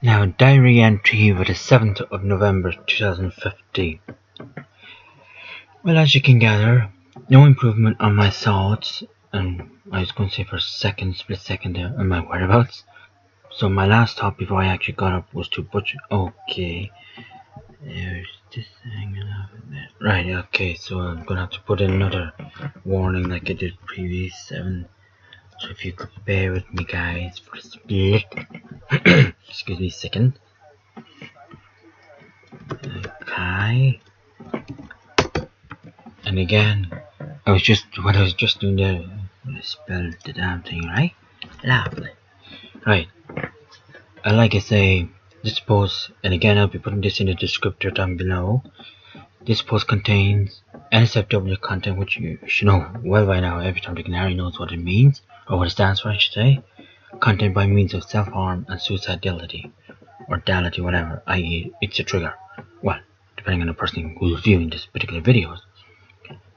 Now, diary entry for the 7th of November 2015. Well, as you can gather, no improvement on my thoughts, and I was going to say for a split second there, on my whereabouts. So my last thought before I actually got up was to butcher. Okay, there's this hanging out there. Right, okay, so I'm gonna have to put in another warning like I did previous 7. So if you could bear with me, guys, for a split. Excuse me a second. Okay. And again, what I was just doing there, I spelled the damn thing right. Lovely. Right. And like I say, this post, and again I'll be putting this in the descriptor down below. This post contains NSFW content, which you should know well by now. Every time the canary knows what it means, or what it stands for, I should say. Content by means of self-harm and suicidality, or dality, whatever, i.e. it's a trigger. Well, depending on the person who's viewing this particular video.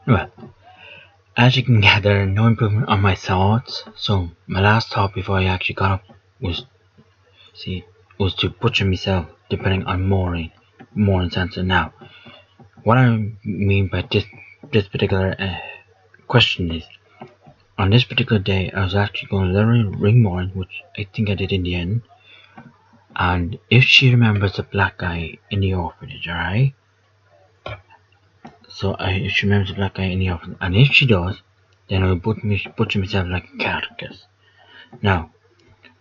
Well, as you can gather, no improvement on my thoughts. So my last thought before I actually got up was to butcher myself, depending on Maureen Sansa. Now, what I mean by this particular question is, on this particular day, I was actually going to literally ring Maureen, which I think I did in the end. And if she remembers the black guy in the orphanage, alright? So if she remembers the black guy in the orphanage, and if she does, then I'll butcher myself like a carcass. Now,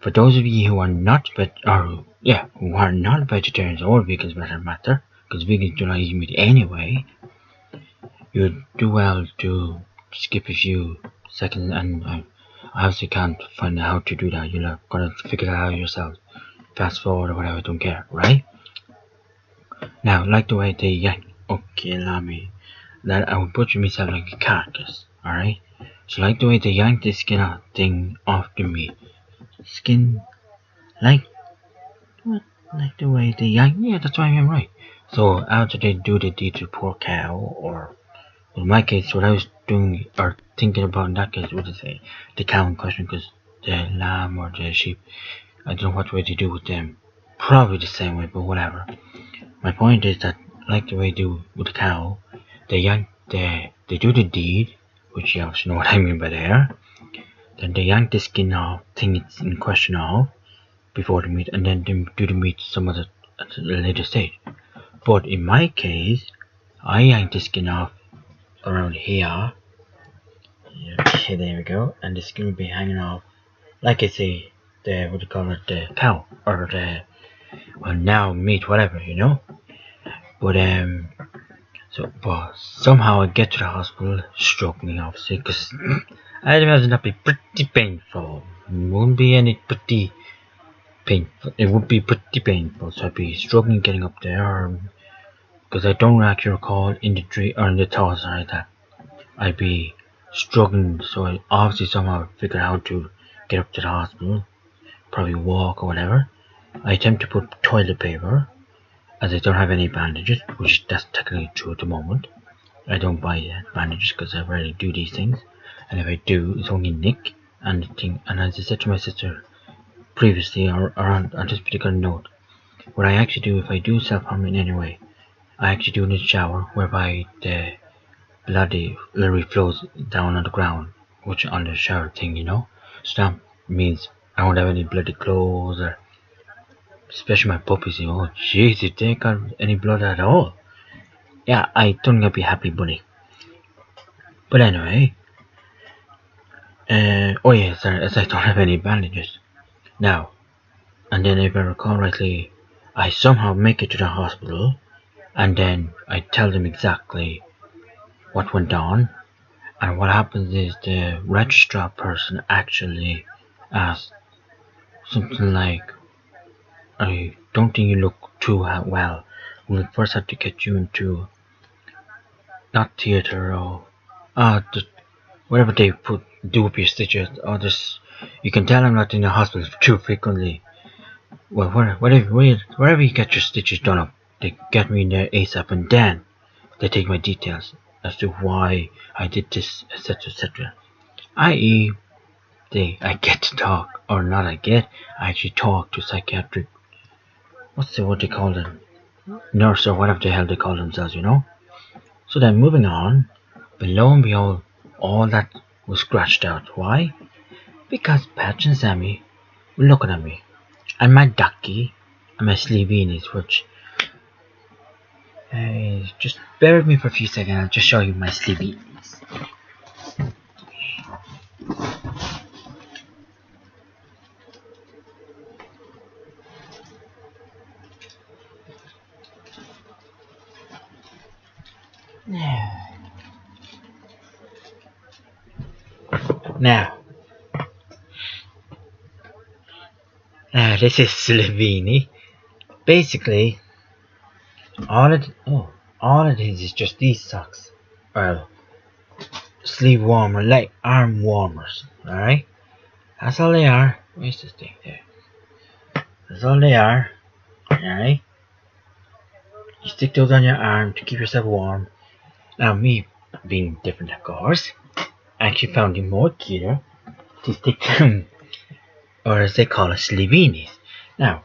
for those of you who are not vegetarians or vegans, for that matter, because vegans do not eat meat anyway, you would do well to skip a few seconds, and I obviously can't find out how to do that. You're gonna figure it out yourself. Fast forward or whatever, I don't care, right? Now, like the way they yank, okay, allow me, that I would butcher myself like a carcass, alright? So like the way they yank the skin thing off the meat. Skin, like the way they yank, yeah, that's why I'm right. So after they do the deed to poor cow, or in my case, what I was doing or thinking about in that case was the cow in question, because the lamb or the sheep, I don't know what way they do with them. Probably the same way, but whatever. My point is that, like the way they do with the cow, they do the deed, which you obviously know what I mean by there. Then they yank the skin off, thing it's in question off, before the meat, and then they do the meat some other at a later stage. But in my case, I yanked the skin off around here. Okay, there we go, and the skin will be hanging off, like I say, the cow, or now meat, whatever, But but somehow I get to the hospital, struggling obviously, because I imagine that'd be pretty painful. It wouldn't be any pretty painful. It would be pretty painful, so I'd be struggling getting up there, because I don't actually recall in the dream or in the thoughts like that. I'd be struggling, so I obviously somehow figured out how to get up to the hospital, probably walk or whatever. I attempt to put toilet paper, as I don't have any bandages, which that's technically true at the moment. I don't buy bandages because I rarely do these things, and if I do, it's only nick and thing. And as I said to my sister previously, or on this particular note, what I actually do if I do self-harm in any way, I actually do in the shower, whereby the blood literally flows down on the ground, which on the shower thing, So that means I won't have any bloody clothes, or especially my puppies. Oh jeez, if they got any blood at all, yeah, I don't think I'd be happy, buddy. But anyway, oh yeah, sorry, as I don't have any bandages now. And then if I recall rightly, I somehow make it to the hospital, and then I tell them exactly what went on. And what happens is the registrar person actually asks something like, I don't think you look too well. We'll first have to get you into, not theatre, or whatever they do with your stitches, or this, you can tell I'm not in the hospital too frequently. Well, wherever you get your stitches done up, they get me in there ASAP, and then they take my details as to why I did this, etc., etc. I.e., I get to talk, or not I actually talk to psychiatric what they call it, nurse or whatever the hell they call themselves, you know. So then moving on, but lo and behold, all that was scratched out. Why? Because Patch and Sammy were looking at me, and my ducky, and my sleeveenies, which, just bear with me for a few seconds, I'll just show you my sleeveenies. Now, this is Sleeveenie. Basically, all it is just these socks. Well, sleeve warmer, like arm warmers. Alright? That's all they are. Where's this thing there? That's all they are. Alright? You stick those on your arm to keep yourself warm. Now, me being different, of course, I actually found it more cuter to stick them, or as they call it, sleeveenies. Now,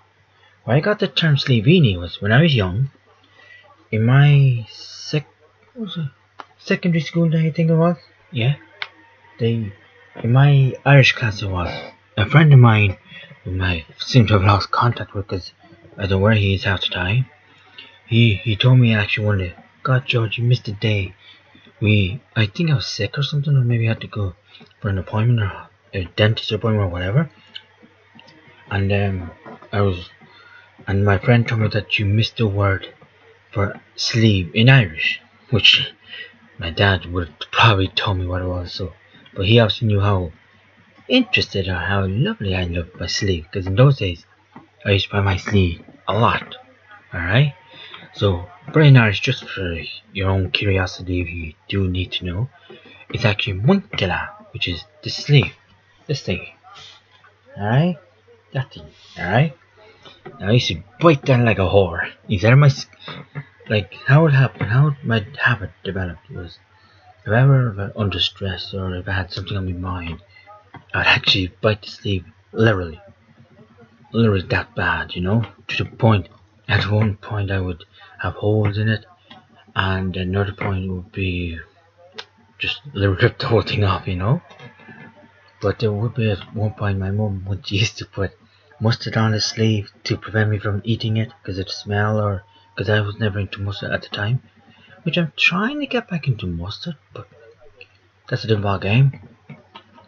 where I got the term sleeveenie was when I was young, in my secondary school day, I think it was. Yeah. In my Irish class it was. A friend of mine, whom I seem to have lost contact with because I don't know where he is half the time, he told me actually one day, God George, you missed a day. I think I was sick or something, or maybe I had to go for an appointment or a dentist appointment or whatever. And and my friend told me that you missed the word for sleeve in Irish, which my dad would have probably told me what it was. So, but he obviously knew how interested or how lovely I loved my sleeve, because in those days I used to buy my sleeve a lot. Alright? So, Brain Irish, just for your own curiosity, if you do need to know, it's actually Munkela, which is the sleeve. This thing. Alright? That thing. Alright? Now I used to bite down like a whore. Is that like, how it happened, how my habit developed was, if I were under stress or if I had something on my mind, I'd actually bite the sleeve literally that bad, you know, to the point, at one point I would have holes in it, and another point would be just rip the whole thing off, you know. But there would be at one point my mum used to put mustard on the sleeve to prevent me from eating it because it smelled, or because I was never into mustard at the time, which I'm trying to get back into mustard, but that's a different game.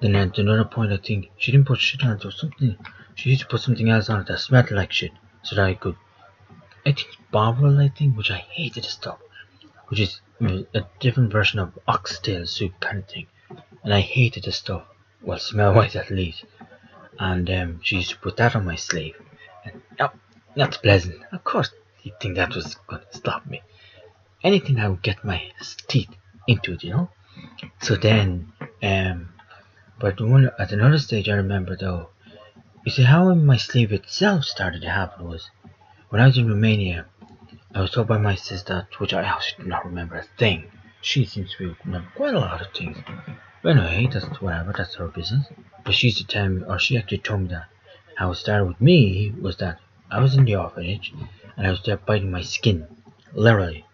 Then at another point, I think she didn't put shit on it or something. She used to put something else on it that smelled like shit, so that I could. I think it's Bovril, which I hated the stuff, which is a different version of oxtail soup kind of thing, and I hated the stuff. Well, smell-wise at least. And she used to put that on my sleeve, and that's pleasant. Of course, you'd think that was going to stop me. Anything that would get my teeth into it, you know. So then, but at another stage I remember though, you see how my sleeve itself started to happen was, when I was in Romania, I was told by my sister, which I actually do not remember a thing. She seems to remember quite a lot of things. But anyway, that's her business. But she used to tell me, or she actually told me that how it started with me was that I was in the orphanage and I was there biting my skin, literally.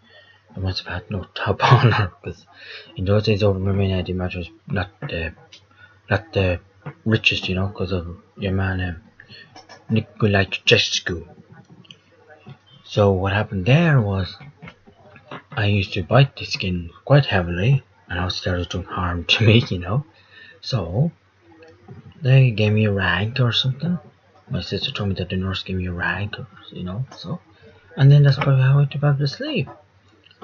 I must have had no top on her, because in those days over in Romania the match was not the richest, you know, because of your man Nicolae Ceausescu. So what happened there was, I used to bite the skin quite heavily, and I started doing harm to me, you know. So they gave me a rag or something. My sister told me that the nurse gave me a rag, you know. So, and then that's probably how I developed the sleeve.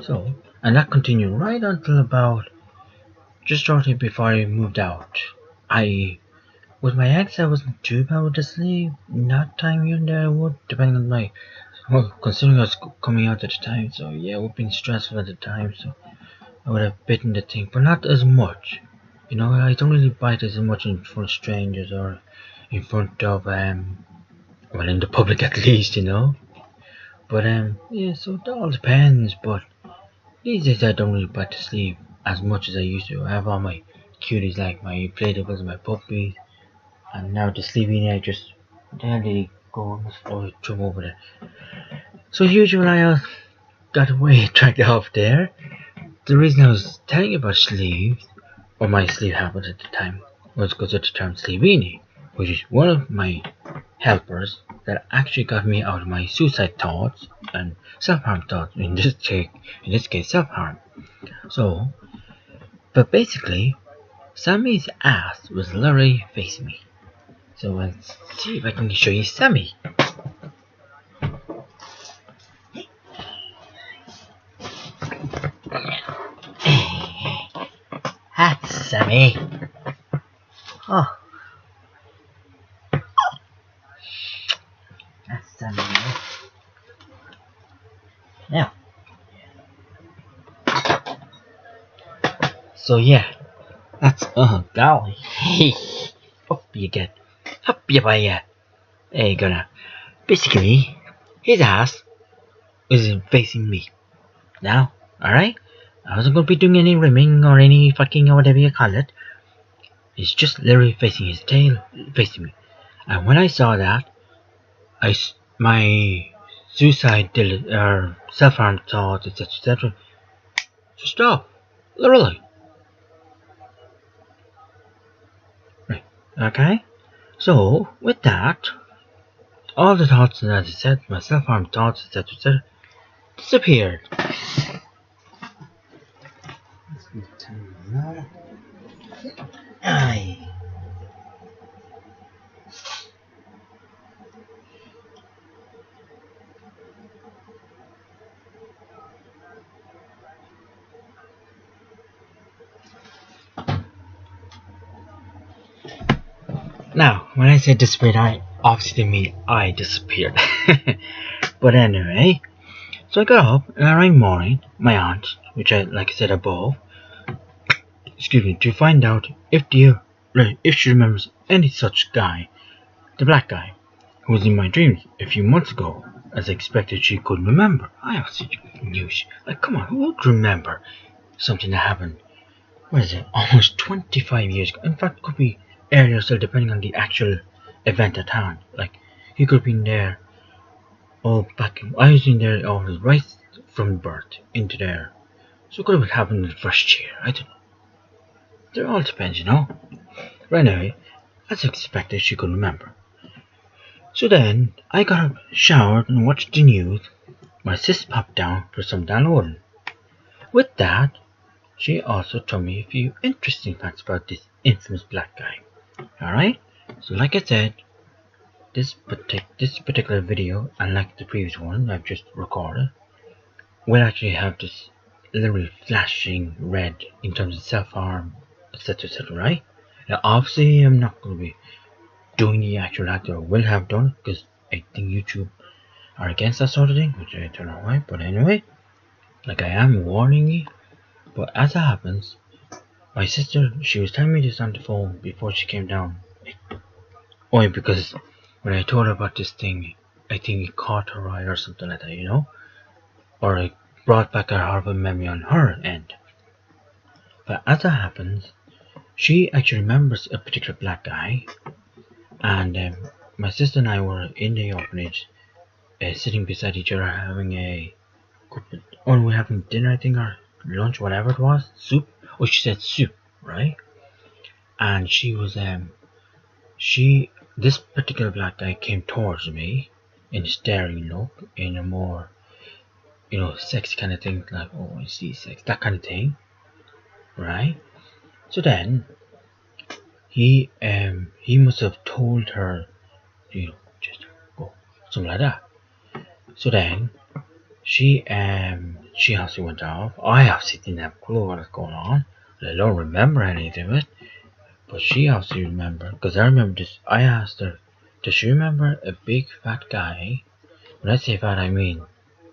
So, and that continued right until about just shortly before I moved out. With my ex, I wasn't too bad with the sleeve. Not time here and there I would, depending on considering I was coming out at the time, so yeah, it would have been stressful at the time, so I would have bitten the thing, but not as much. You know, I don't really bite as much in front of strangers or in front of, well, in the public at least, you know. But, yeah, so it all depends, but these days I don't really bite the sleeve as much as I used to. I have all my cuties, like my inflatables and my puppies, and now the sleeving I just nearly go or jump over there. So usually I got away dragged off there. The reason I was telling you about sleeves, or my sleeve habit at the time, was because of the term sleevini, which is one of my helpers that actually got me out of my suicide thoughts and self-harm thoughts. In this case, self-harm. So, but basically, Sammy's ass was literally facing me. So let's see if I can show you Sammy. That's Sammy. Oh, that's Sammy. Now, so yeah, that's golly. Hey, up you get, up you by ya. There you go now. Basically, his ass is facing me. Now, alright? I wasn't gonna be doing any rimming or any fucking or whatever you call it. He's just literally facing his tail, facing me. And when I saw that, my suicide or self-harm thoughts, etc., just stop. Literally. Right. Okay? So, with that, all the thoughts that I said, my self-harm thoughts, etc., disappeared. Aye. Now, when I say disappeared, I obviously mean I disappeared. But anyway, so I got up and early morning, my aunt, which like I said above, to find out if she remembers any such guy, the black guy, who was in my dreams a few months ago, as I expected she couldn't remember. I obviously knew come on, who would remember something that happened, what is it, almost 25 years ago? In fact, it could be earlier still, depending on the actual event at hand. Like, he could have been there, I was in there, right from birth into there. So it could have happened in the first year, I don't know. It all depends, you know. But anyway, as expected, she couldn't remember. So then, I got up, showered, and watched the news. My sis popped down for some downloading. With that, she also told me a few interesting facts about this infamous black guy. Alright? So like I said, this particular video, unlike the previous one I've just recorded, will actually have this literally flashing red in terms of self-harm, etc, right? Now obviously I'm not going to be doing the actual act, or will have done, because I think YouTube are against that sort of thing, which I don't know why, but anyway, like I am warning you. But as it happens, my sister, she was telling me this on the phone before she came down. Only because when I told her about this thing, I think it caught her eye or something like that, you know? Or it brought back a horrible memory on her end. But as it happens, she actually remembers a particular black guy, and my sister and I were in the orphanage, sitting beside each other having we were having dinner, I think, or lunch, whatever it was, soup. Oh, she said soup, right? And this particular black guy came towards me in a staring look, in a more, sexy kind of thing, like, oh, I see sex, that kind of thing, right? So then, he must have told her, just go, something like that. So then, she obviously went off. I obviously didn't have a clue what was going on. I don't remember anything of it. But she obviously remembered, because I remember this. I asked her, does she remember a big fat guy? When I say fat, I mean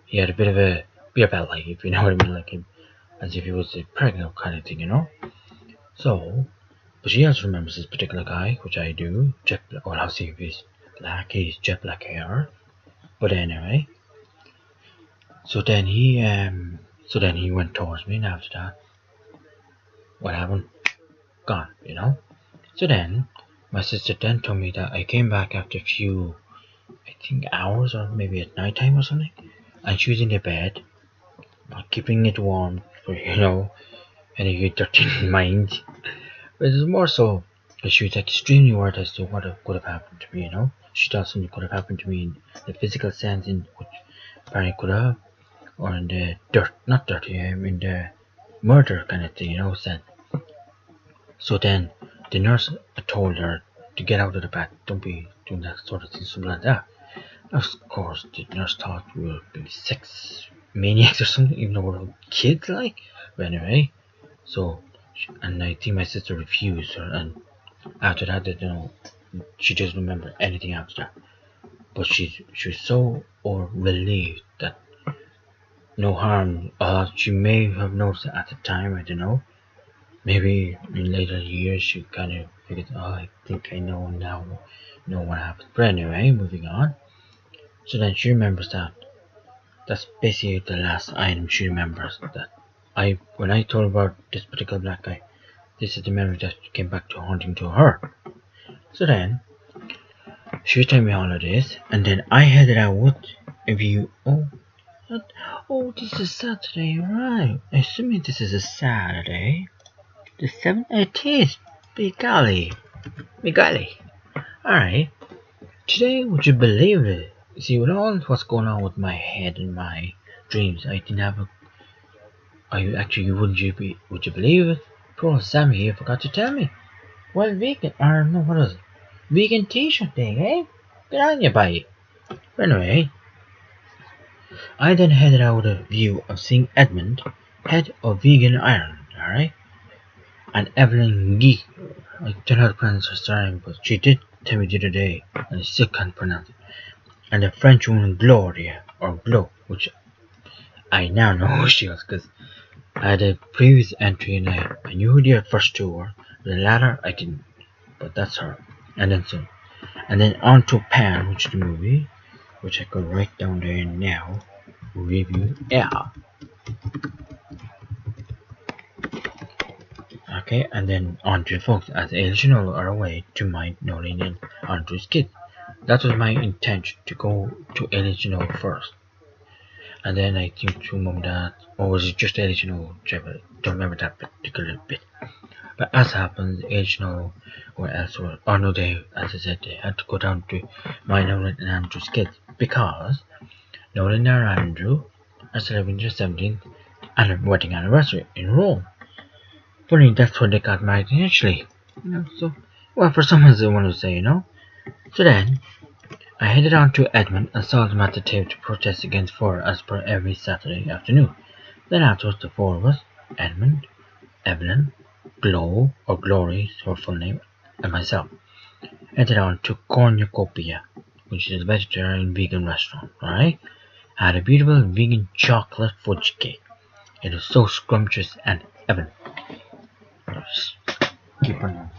he had a bit of a beer belly, if you know what I mean, like him, as if he was a pregnant kind of thing, you know? So, but she also remembers this particular guy, which I do. Jet black. Well, obviously if he's black, he's jet black hair. But anyway, so then he went towards me, and after that, what happened? Gone, you know? So then, my sister then told me that I came back after a few I think hours or maybe at night time or something. And she was in the bed, keeping it warm for any dirty mind. But it was more so that she was like extremely worried as to what could have happened to me. She thought something could have happened to me in the physical sense, in which apparently could have, or in the not dirty, in the murder kind of thing, sense. So then the nurse told her to get out of the bed, don't be doing that sort of thing, something like that. Of course, the nurse thought we were maybe sex maniacs or something, even though we were kids, like. But anyway, so, and I think my sister refused her, and after that, she doesn't remember anything after that. But she was so relieved that no harm. She may have noticed it at the time. I don't know. Maybe in later years she kind of figured, I think I know now, know what happened. But anyway, moving on. So then she remembers that. That's basically the last item she remembers. That when I told her about this particular black guy, this is the memory that came back to haunting to her. So then she was telling me all of this, and then I headed out with a view. This is Saturday, right? Assuming this is a Saturday. The 7th? It is. Big golly. Alright. Today, would you believe it? See, with all what's going on with my head and my dreams, I didn't have a. Would you believe it? Poor Sammy here forgot to tell me. Well, vegan, or no, what is it? Vegan t-shirt day, eh? Good on you, bye. But anyway, I then headed out with a view of seeing Edmund, head of Vegan Ireland, alright? And Evelyn Gee. I don't know how to pronounce her surname, but she did tell me the other day, and I still can't pronounce it. And the French woman Gloria, or Glo, which I now know who she was, because I had a previous entry and I knew who the first two were. The latter I didn't, but that's her. And then on to Pan, which is the movie, which I could write down there now. Review, yeah. Okay, and then on to folks as Ailish and Ola are away to mind Nolene and Andrew's kid. That was my intention, to go to Ailish and Ola first. And then I think to Mum and Dad, or was it just Ailish and Ola? I don't remember that particular bit. But as happens, Ailish and Ola were elsewhere. Or no, as I said, they had to go down to my Nolan and Andrew's kids, because Nolan and Andrew are celebrating their 17th wedding anniversary in Rome. Funny, that's when they got married initially. So, well, for some reason, I want to say, So then, I headed on to Edmund and saw them at the table to protest against fire as per every Saturday afternoon. Then afterwards, the four of us, Edmund, Evelyn, Glo, or Glory, her full name, and myself, headed on to Cornucopia, which is a vegetarian vegan restaurant, alright? I had a beautiful vegan chocolate fudge cake. It is so scrumptious, and Evan, keep on.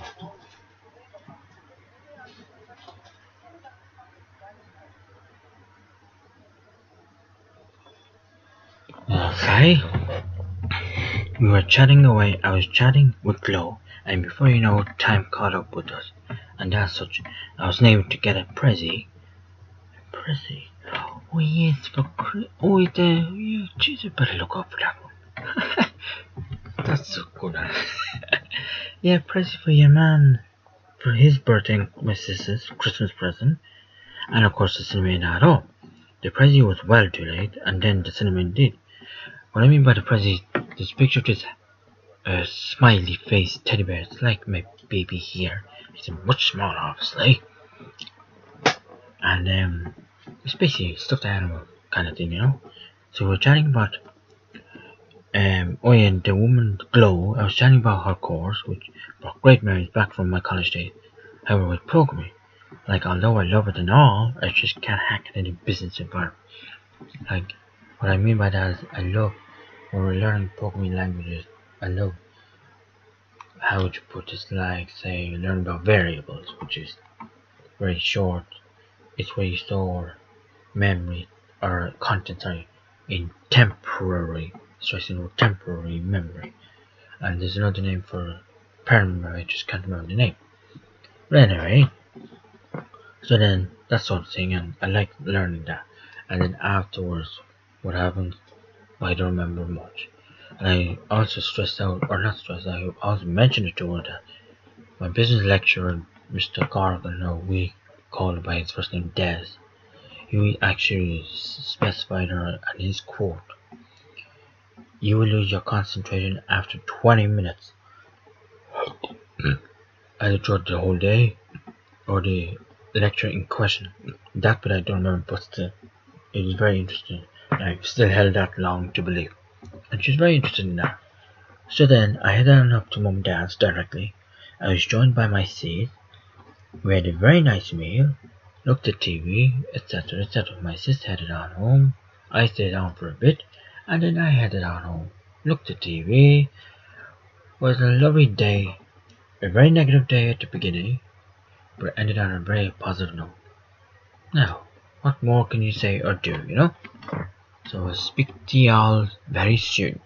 Okay. We were chatting away. I was chatting with Glo, and before you know, time caught up with us. And as such, I was able to get a Prezi. Oh yes, for jeez, I better look up for that one. That's so good. Yeah, Prezi for your man, for his birthday and my sister's Christmas present, and of course the cinnamon at all. The Prezi was well delayed, and then the cinnamon did. What I mean by the Prezi, this picture of this smiley face teddy bear. It's like my baby here. He's much smaller, obviously, and it's basically a stuffed animal kind of thing, So we're chatting about the woman Glo. I was chatting about her course, which brought great memories back from my college days. However, with programming, like, although I love it and all, I just can't hack it in a business environment. Like, what I mean by that is, I love when we're learning programming languages. I love, how would you put this, like, say, learn about variables, which is very short. It's where you store memory or content, in temporary, stressing with temporary memory. And there's another name for permanent memory, I just can't remember the name. But anyway, So then that sort of thing, and I like learning that. And then afterwards, what happens? I don't remember much. And I also stressed out, or not stressed out, I also mentioned it to her that my business lecturer, Mr. Corrigan, no, we call him by his first name, Des, he actually specified her in his quote, "You will lose your concentration after 20 minutes, either throughout the whole day or the lecture in question." That bit I don't remember, but still, it was very interesting. I still held that long to believe. And she was very interested in that. So then I headed on up to Mum and Dad's directly. I was joined by my sis. We had a very nice meal, looked at TV, etc., etc. My sis headed on home. I stayed on for a bit, and then I headed on home. Looked at TV. It was a lovely day. A very negative day at the beginning, but it ended on a very positive note. Now, what more can you say or do, So I'll speak to y'all very soon.